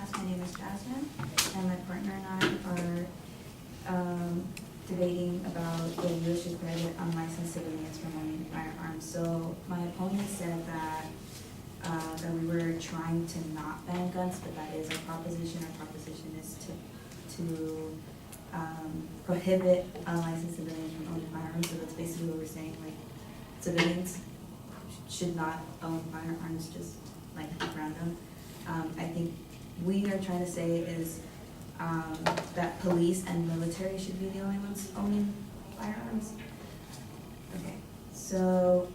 podcast. My name is Jasmine, and my partner and I are debating about whether U.S. should prohibit unlicensed civilians from owning firearms. So my opponent said that we were trying to not ban guns, but that is our proposition. Our proposition is to prohibit unlicensed civilians from owning firearms. So that's basically what we're saying. Like, civilians should not own firearms just like random. I think we are trying to say is that police and military should be the only ones owning firearms. Okay, so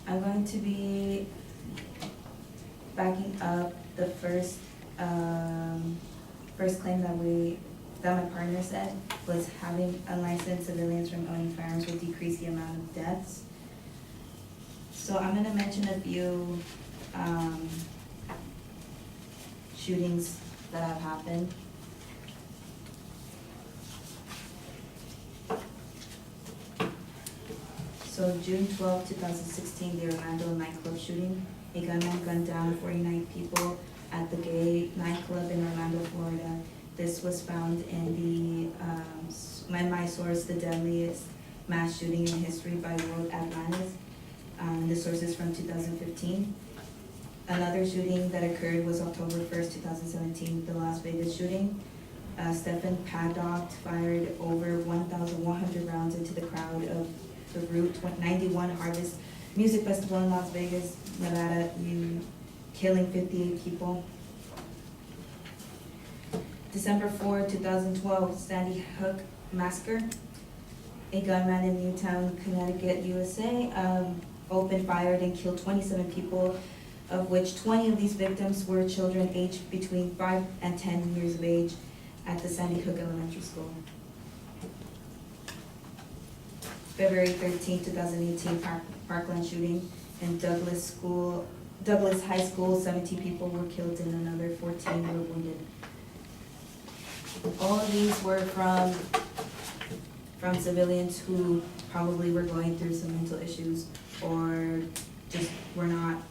I'm going to be backing up the first claim that my partner said was having unlicensed civilians from owning firearms will decrease the amount of deaths. So I'm going to mention a few shootings that have happened. So June 12, 2016, the Orlando nightclub shooting. A gunman gunned down 49 people at the gay nightclub in Orlando, Florida. This was found in my source, the deadliest mass shooting in history by World Atlantis. The source is from 2015. Another shooting that occurred was October 1st, 2017, the Las Vegas shooting. Stephen Paddock fired over 1,100 rounds into the crowd of the Route 91 Harvest Music Festival in Las Vegas, Nevada, killing 58 people. December 4, 2012, Sandy Hook Massacre. A gunman in Newtown, Connecticut, USA, opened fire and killed 27 people, of which 20 of these victims were children aged between 5 and 10 years of age at the Sandy Hook Elementary School. February 13, 2018, Parkland shooting in Douglas High School, 17 people were killed and another 14 were wounded. All of these were from civilians who probably were going through some mental issues or just were not,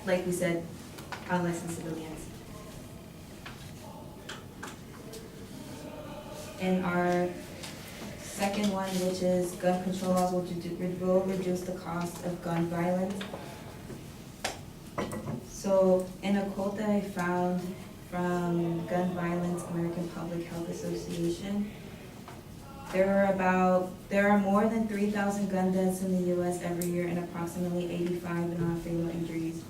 like we said, unlicensed civilians. And our second one, which is gun control laws, will reduce the cost of gun violence. So in a quote that I found from Gun Violence American Public Health Association, there are more than 3,000 gun deaths in the U.S. every year and approximately 85 non-fatal injuries.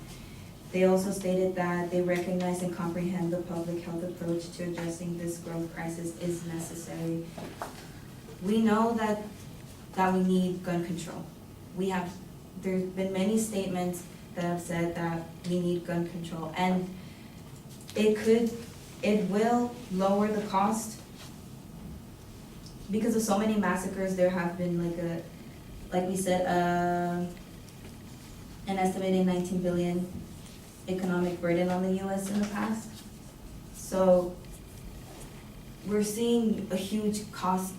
They also stated that they recognize and comprehend the public health approach to addressing this growth crisis is necessary. We know that we need gun control. There's been many statements that have said that we need gun control, and it will lower the cost because of so many massacres. There have been like we said, an estimated 19 billion economic burden on the U.S. in the past. So we're seeing a huge cost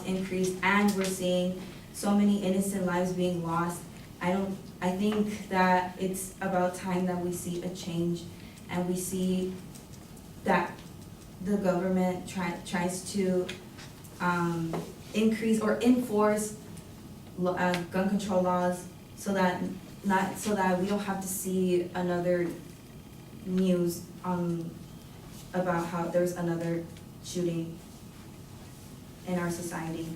increase, and we're seeing so many innocent lives being lost. I think that it's about time that we see a change, and we see that the government tries to increase or enforce gun control laws so that we don't have to see another news about how there's another shooting in our society.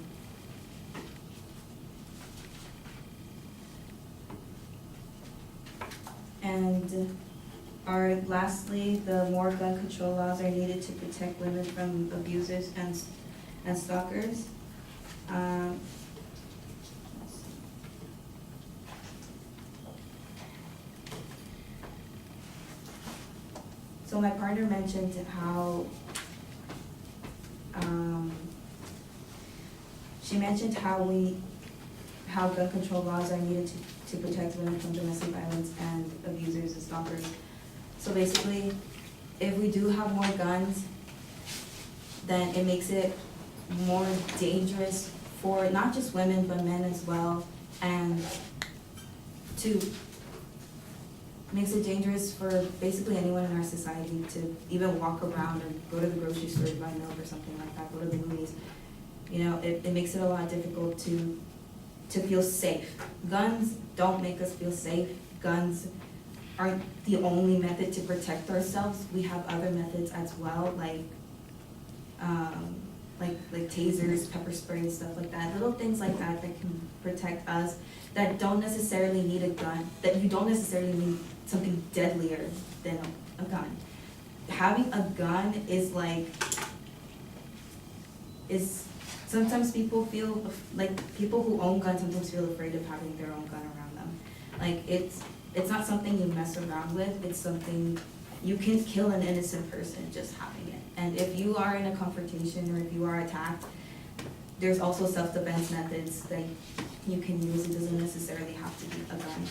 And lastly, the more gun control laws are needed to protect women from abusers and stalkers. So my partner mentioned how gun control laws are needed to protect women from domestic violence and abusers and stalkers. So basically, if we do have more guns, then it makes it more dangerous for not just women but men as well, and to makes it dangerous for basically anyone in our society to even walk around or go to the grocery store to buy milk or something like that, go to the movies. You know, it makes it a lot difficult to feel safe. Guns don't make us feel safe. Guns aren't the only method to protect ourselves. We have other methods as well, like tasers, pepper spray, stuff like that. Little things like that that can protect us, that don't necessarily need a gun, that you don't necessarily need something deadlier than a gun. Having a gun is sometimes people feel, like, people who own guns sometimes feel afraid of having their own gun around them. Like, it's not something you mess around with, it's something, you can kill an innocent person just having it. And if you are in a confrontation or if you are attacked, there's also self-defense methods that you can use. It doesn't necessarily have to be a gun.